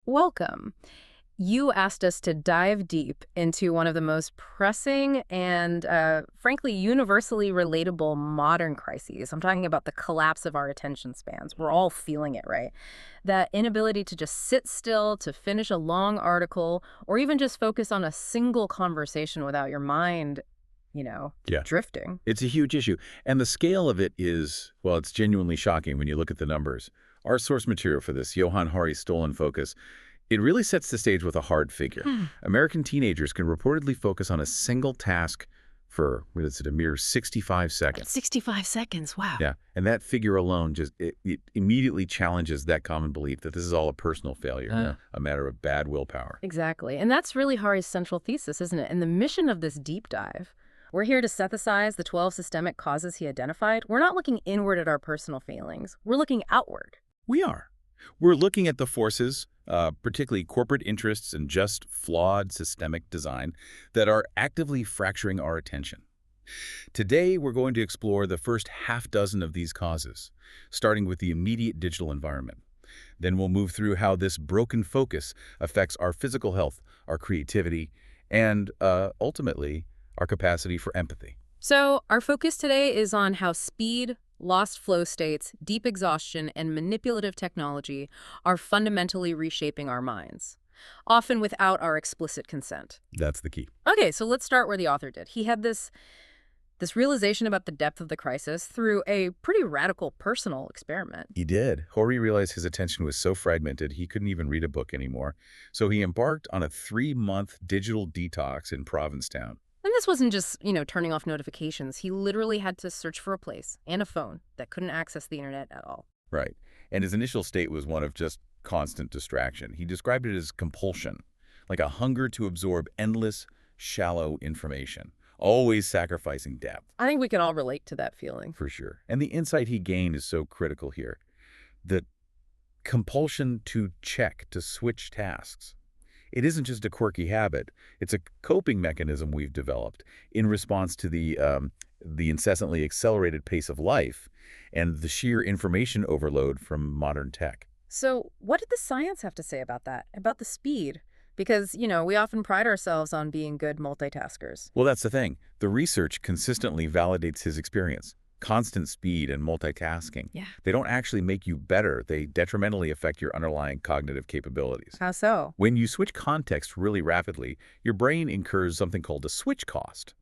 Welcome. You asked us to dive deep into one of the most pressing and, frankly, universally relatable modern crises. I'm talking about the collapse of our attention spans. We're all feeling it, right? That inability to just sit still, to finish a long article, or even just focus on a single conversation without your mind, Yeah, drifting. it's a huge issue. And the scale of it is, well, it's genuinely shocking when you look at the numbers. Our source material for this, Johann Hari's Stolen Focus, it really sets the stage with a hard figure. American teenagers can reportedly focus on a single task for, what is it, a mere 65 seconds. 65 seconds, wow. Yeah, and that figure alone it immediately challenges that common belief that this is all a personal failure, a matter of bad willpower. Exactly. And that's really Hari's central thesis, isn't it? And the mission of this deep dive. We're here to synthesize the 12 systemic causes he identified. We're not looking inward at our personal failings. We're looking outward. We are. We're looking at the forces, particularly corporate interests and just flawed systemic design, that are actively fracturing our attention. Today, we're going to explore the first half dozen of these causes, starting with the immediate digital environment. Then we'll move through how this broken focus affects our physical health, our creativity, and ultimately, our capacity for empathy. So, our focus today is on how speed, lost flow states, deep exhaustion, and manipulative technology are fundamentally reshaping our minds, often without our explicit consent. That's the key. Okay, so let's start where the author did. He had this realization about the depth of the crisis through a pretty radical personal experiment. He did. Hari realized his attention was so fragmented he couldn't even read a book anymore. So he embarked on a 3-month digital detox in Provincetown. And this wasn't just, turning off notifications. He literally had to search for a place and a phone that couldn't access the internet at all. Right. And his initial state was one of just constant distraction. He described it as compulsion, like a hunger to absorb endless, shallow information, always sacrificing depth. I think we can all relate to that feeling. For sure. And the insight he gained is so critical here. The compulsion to check, to switch tasks. It isn't just a quirky habit. It's a coping mechanism we've developed in response to the incessantly accelerated pace of life and the sheer information overload from modern tech. So what did the science have to say about that, about the speed? Because, we often pride ourselves on being good multitaskers. Well, that's the thing. The research consistently validates his experience. Constant speed and multitasking. Yeah. They don't actually make you better. They detrimentally affect your underlying cognitive capabilities. How so? When you switch context really rapidly, your brain incurs something called a switch cost.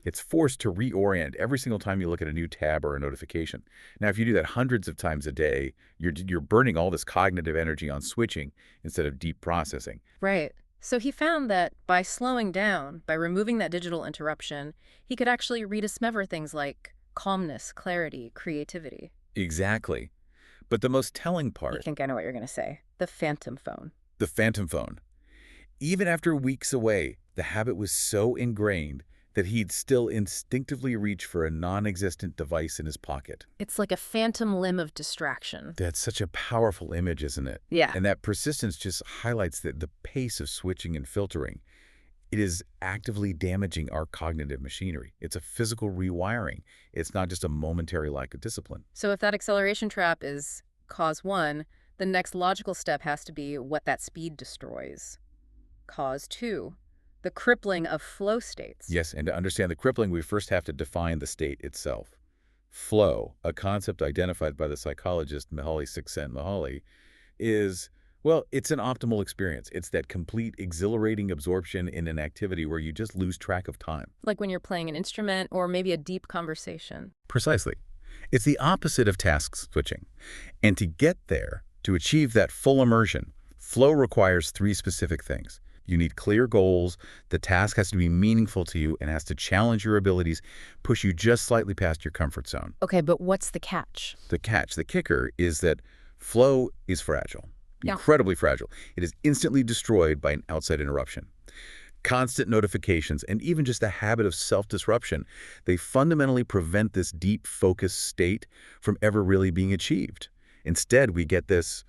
It's forced to reorient every single time you look at a new tab or a notification. Now, if you do that hundreds of times a day, you're burning all this cognitive energy on switching instead of deep processing. Right. So he found that by slowing down, by removing that digital interruption, he could actually rediscover things like calmness, clarity, creativity. Exactly. But the most telling I part, think I know what you're going to say. The phantom phone. the phantom phone. Even after weeks away, the habit was so ingrained that he'd still instinctively reach for a non-existent device in his pocket. It's like a phantom limb of distraction. That's such a powerful image, isn't it? Yeah. And that persistence just highlights the pace of switching and filtering. It is actively damaging our cognitive machinery. It's a physical rewiring. It's not just a momentary lack of discipline. So if that acceleration trap is cause one, the next logical step has to be what that speed destroys. Cause two, the crippling of flow states. Yes, and to understand the crippling, we first have to define the state itself. Flow, a concept identified by the psychologist Mihaly Csikszentmihalyi, is, well, it's an optimal experience. It's that complete, exhilarating absorption in an activity where you just lose track of time. Like when you're playing an instrument or maybe a deep conversation. Precisely. It's the opposite of task switching. And to get there, to achieve that full immersion, flow requires 3 specific things. You need clear goals, the task has to be meaningful to you and has to challenge your abilities, push you just slightly past your comfort zone. Okay, but what's the catch? The catch, the kicker, is that flow is fragile, Yeah. incredibly fragile. It is instantly destroyed by an outside interruption. Constant notifications and even just the habit of self-disruption, they fundamentally prevent this deep focus state from ever really being achieved. Instead, we get this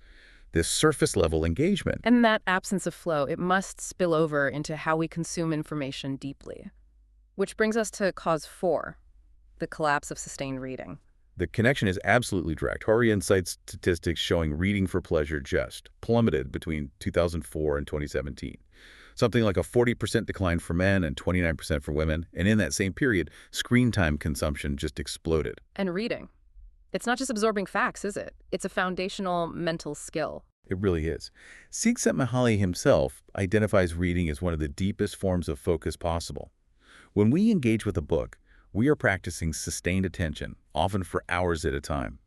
surface-level engagement. And that absence of flow, it must spill over into how we consume information deeply. Which brings us to cause 4, the collapse of sustained reading. The connection is absolutely direct. Hari cites statistics showing reading for pleasure just plummeted between 2004 and 2017. Something like a 40% decline for men and 29% for women. And in that same period, screen time consumption just exploded. And reading. It's not just absorbing facts, is it? It's a foundational mental skill. It really is. Csikszentmihalyi himself identifies reading as one of the deepest forms of focus possible. When we engage with a book, we are practicing sustained attention, often for hours at a time.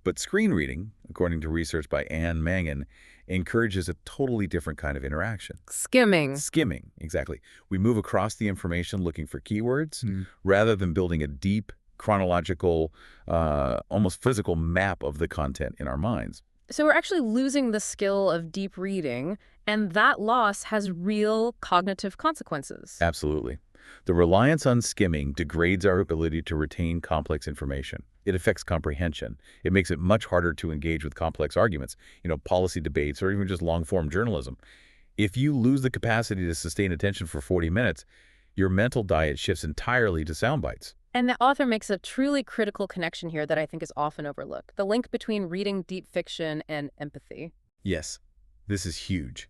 But screen reading, according to research by Anne Mangan, encourages a totally different kind of interaction. Skimming. Skimming, exactly. We move across the information looking for keywords rather than building a deep, chronological, almost physical map of the content in our minds. So we're actually losing the skill of deep reading, and that loss has real cognitive consequences. Absolutely. The reliance on skimming degrades our ability to retain complex information. It affects comprehension. It makes it much harder to engage with complex arguments, policy debates, or even just long-form journalism. If you lose the capacity to sustain attention for 40 minutes, your mental diet shifts entirely to sound bites. And the author makes a truly critical connection here that I think is often overlooked, the link between reading deep fiction and empathy. Yes, this is huge.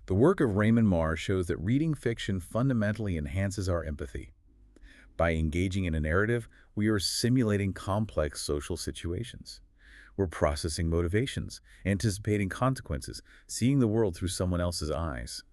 The work of Raymond Marr shows that reading fiction fundamentally enhances our empathy. By engaging in a narrative, we are simulating complex social situations. We're processing motivations, anticipating consequences, seeing the world through someone else's eyes.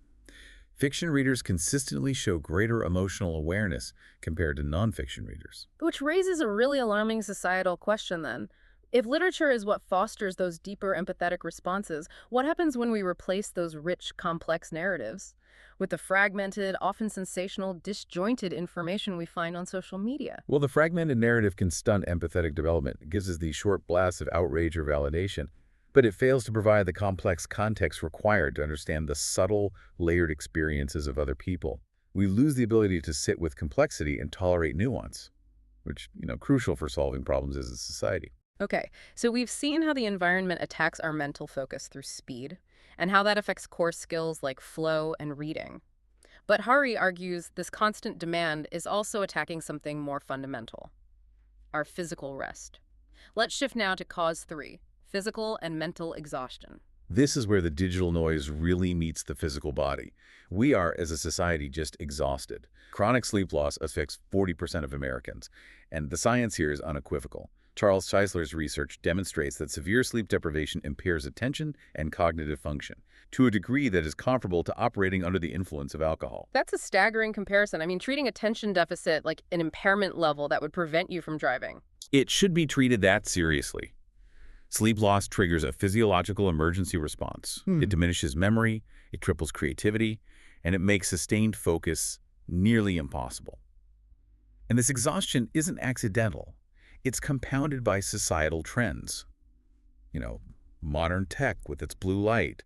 Fiction readers consistently show greater emotional awareness compared to nonfiction readers. Which raises a really alarming societal question then. If literature is what fosters those deeper empathetic responses, what happens when we replace those rich, complex narratives with the fragmented, often sensational, disjointed information we find on social media? Well, the fragmented narrative can stunt empathetic development. It gives us these short blasts of outrage or validation, but it fails to provide the complex context required to understand the subtle, layered experiences of other people. We lose the ability to sit with complexity and tolerate nuance, which, crucial for solving problems as a society. Okay, so we've seen how the environment attacks our mental focus through speed, and how that affects core skills like flow and reading. But Hari argues this constant demand is also attacking something more fundamental, our physical rest. Let's shift now to cause 3, physical and mental exhaustion. This is where the digital noise really meets the physical body. We are, as a society, just exhausted. Chronic sleep loss affects 40% of Americans, and the science here is unequivocal. Charles Czeisler's research demonstrates that severe sleep deprivation impairs attention and cognitive function to a degree that is comparable to operating under the influence of alcohol. That's a staggering comparison. I mean, treating attention deficit like an impairment level that would prevent you from driving. It should be treated that seriously. Sleep loss triggers a physiological emergency response. It diminishes memory, it triples creativity, and it makes sustained focus nearly impossible. And this exhaustion isn't accidental. It's compounded by societal trends. Modern tech with its blue light,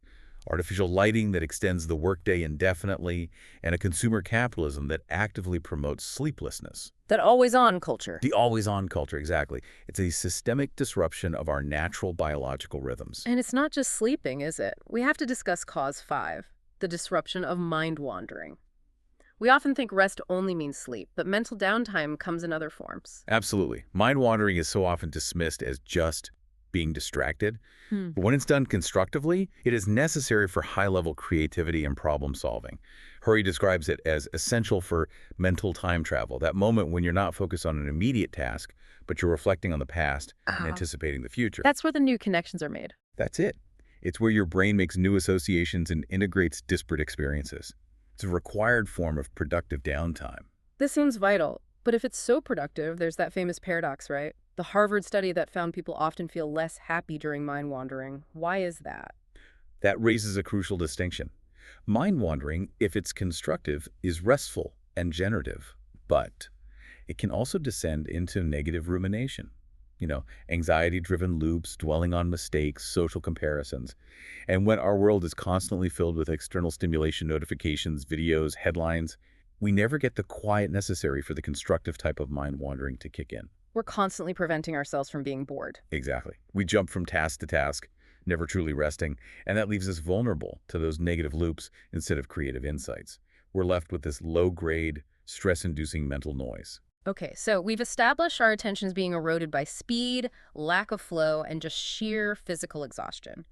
artificial lighting that extends the workday indefinitely, and a consumer capitalism that actively promotes sleeplessness. That always-on culture. The always-on culture, exactly. It's a systemic disruption of our natural biological rhythms. And it's not just sleeping, is it? We have to discuss cause 5, the disruption of mind wandering. We often think rest only means sleep, but mental downtime comes in other forms. Absolutely. Mind wandering is so often dismissed as just being distracted. But when it's done constructively, it is necessary for high-level creativity and problem solving. Hari describes it as essential for mental time travel, that moment when you're not focused on an immediate task, but you're reflecting on the past and anticipating the future. That's where the new connections are made. That's it. It's where your brain makes new associations and integrates disparate experiences. It's a required form of productive downtime. This seems vital, but if it's so productive, there's that famous paradox, right? The Harvard study that found people often feel less happy during mind wandering. Why is that? That raises a crucial distinction. Mind wandering, if it's constructive, is restful and generative, but it can also descend into negative rumination. Anxiety-driven loops, dwelling on mistakes, social comparisons. And when our world is constantly filled with external stimulation notifications, videos, headlines, we never get the quiet necessary for the constructive type of mind wandering to kick in. We're constantly preventing ourselves from being bored. Exactly. We jump from task to task, never truly resting, and that leaves us vulnerable to those negative loops instead of creative insights. We're left with this low-grade, stress-inducing mental noise. Okay, so we've established our attention is being eroded by speed, lack of flow, and just sheer physical exhaustion.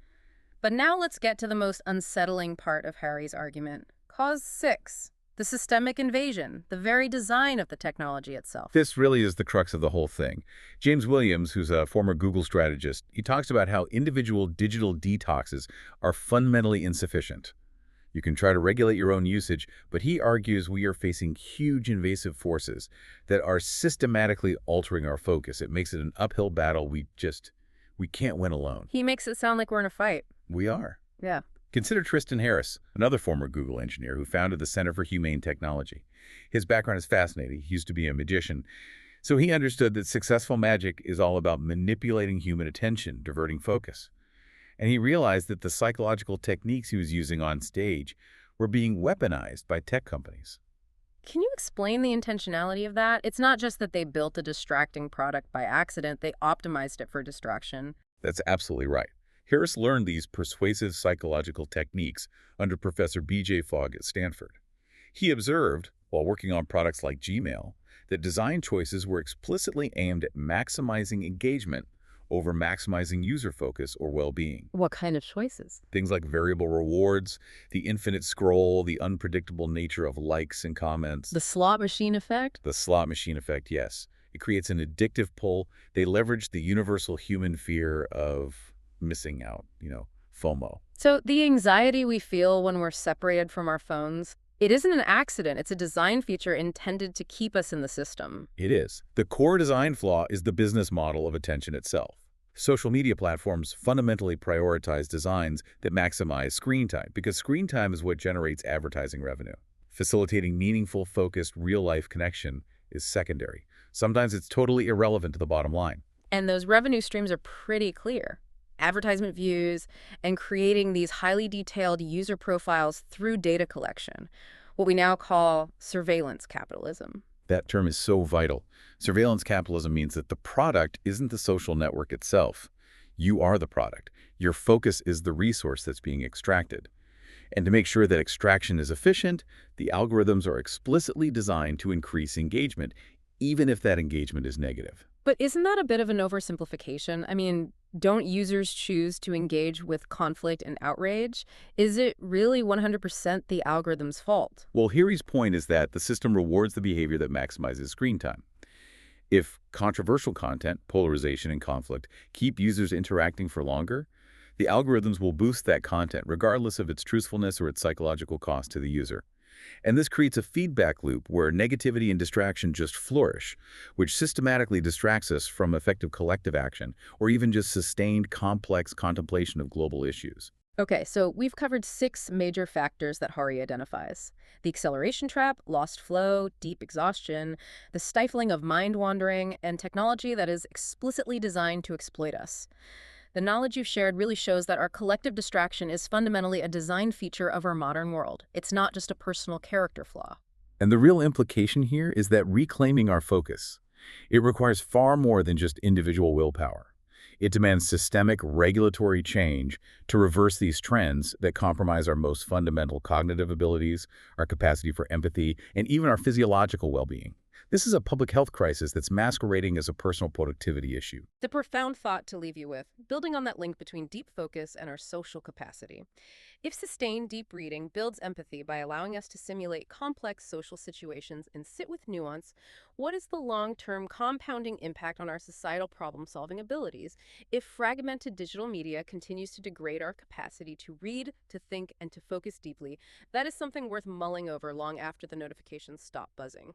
But now let's get to the most unsettling part of Harry's argument. Cause 6. The systemic invasion, the very design of the technology itself. This really is the crux of the whole thing. James Williams, who's a former Google strategist, he talks about how individual digital detoxes are fundamentally insufficient. You can try to regulate your own usage, but he argues we are facing huge invasive forces that are systematically altering our focus. It makes it an uphill battle we can't win alone. He makes it sound like we're in a fight. We are. Yeah. Consider Tristan Harris, another former Google engineer who founded the Center for Humane Technology. His background is fascinating. He used to be a magician. So he understood that successful magic is all about manipulating human attention, diverting focus. And he realized that the psychological techniques he was using on stage were being weaponized by tech companies. Can you explain the intentionality of that? It's not just that they built a distracting product by accident, they optimized it for distraction. That's absolutely right. Harris learned these persuasive psychological techniques under Professor B.J. Fogg at Stanford. He observed, while working on products like Gmail, that design choices were explicitly aimed at maximizing engagement over maximizing user focus or well-being. What kind of choices? Things like variable rewards, the infinite scroll, the unpredictable nature of likes and comments. The slot machine effect? The slot machine effect, yes. It creates an addictive pull. They leverage the universal human fear of missing out, FOMO. So the anxiety we feel when we're separated from our phones, it isn't an accident. It's a design feature intended to keep us in the system. It is. The core design flaw is the business model of attention itself. Social media platforms fundamentally prioritize designs that maximize screen time because screen time is what generates advertising revenue. Facilitating meaningful, focused, real-life connection is secondary. Sometimes it's totally irrelevant to the bottom line. And those revenue streams are pretty clear. Advertisement views and creating these highly detailed user profiles through data collection, what we now call surveillance capitalism. That term is so vital. Surveillance capitalism means that the product isn't the social network itself. You are the product. Your focus is the resource that's being extracted. And to make sure that extraction is efficient, the algorithms are explicitly designed to increase engagement, even if that engagement is negative. But isn't that a bit of an oversimplification? I mean, don't users choose to engage with conflict and outrage? Is it really 100% the algorithm's fault? Well, Hari's point is that the system rewards the behavior that maximizes screen time. If controversial content, polarization, and conflict keep users interacting for longer, the algorithms will boost that content regardless of its truthfulness or its psychological cost to the user. And this creates a feedback loop where negativity and distraction just flourish, which systematically distracts us from effective collective action or even just sustained, complex contemplation of global issues. Okay, so we've covered 6 major factors that Hari identifies. The acceleration trap, lost flow, deep exhaustion, the stifling of mind wandering, and technology that is explicitly designed to exploit us. The knowledge you've shared really shows that our collective distraction is fundamentally a design feature of our modern world. It's not just a personal character flaw. And the real implication here is that reclaiming our focus, it requires far more than just individual willpower. It demands systemic regulatory change to reverse these trends that compromise our most fundamental cognitive abilities, our capacity for empathy, and even our physiological well-being. This is a public health crisis that's masquerading as a personal productivity issue. The profound thought to leave you with, building on that link between deep focus and our social capacity. If sustained deep reading builds empathy by allowing us to simulate complex social situations and sit with nuance, what is the long-term compounding impact on our societal problem-solving abilities if fragmented digital media continues to degrade our capacity to read, to think, and to focus deeply? That is something worth mulling over long after the notifications stop buzzing.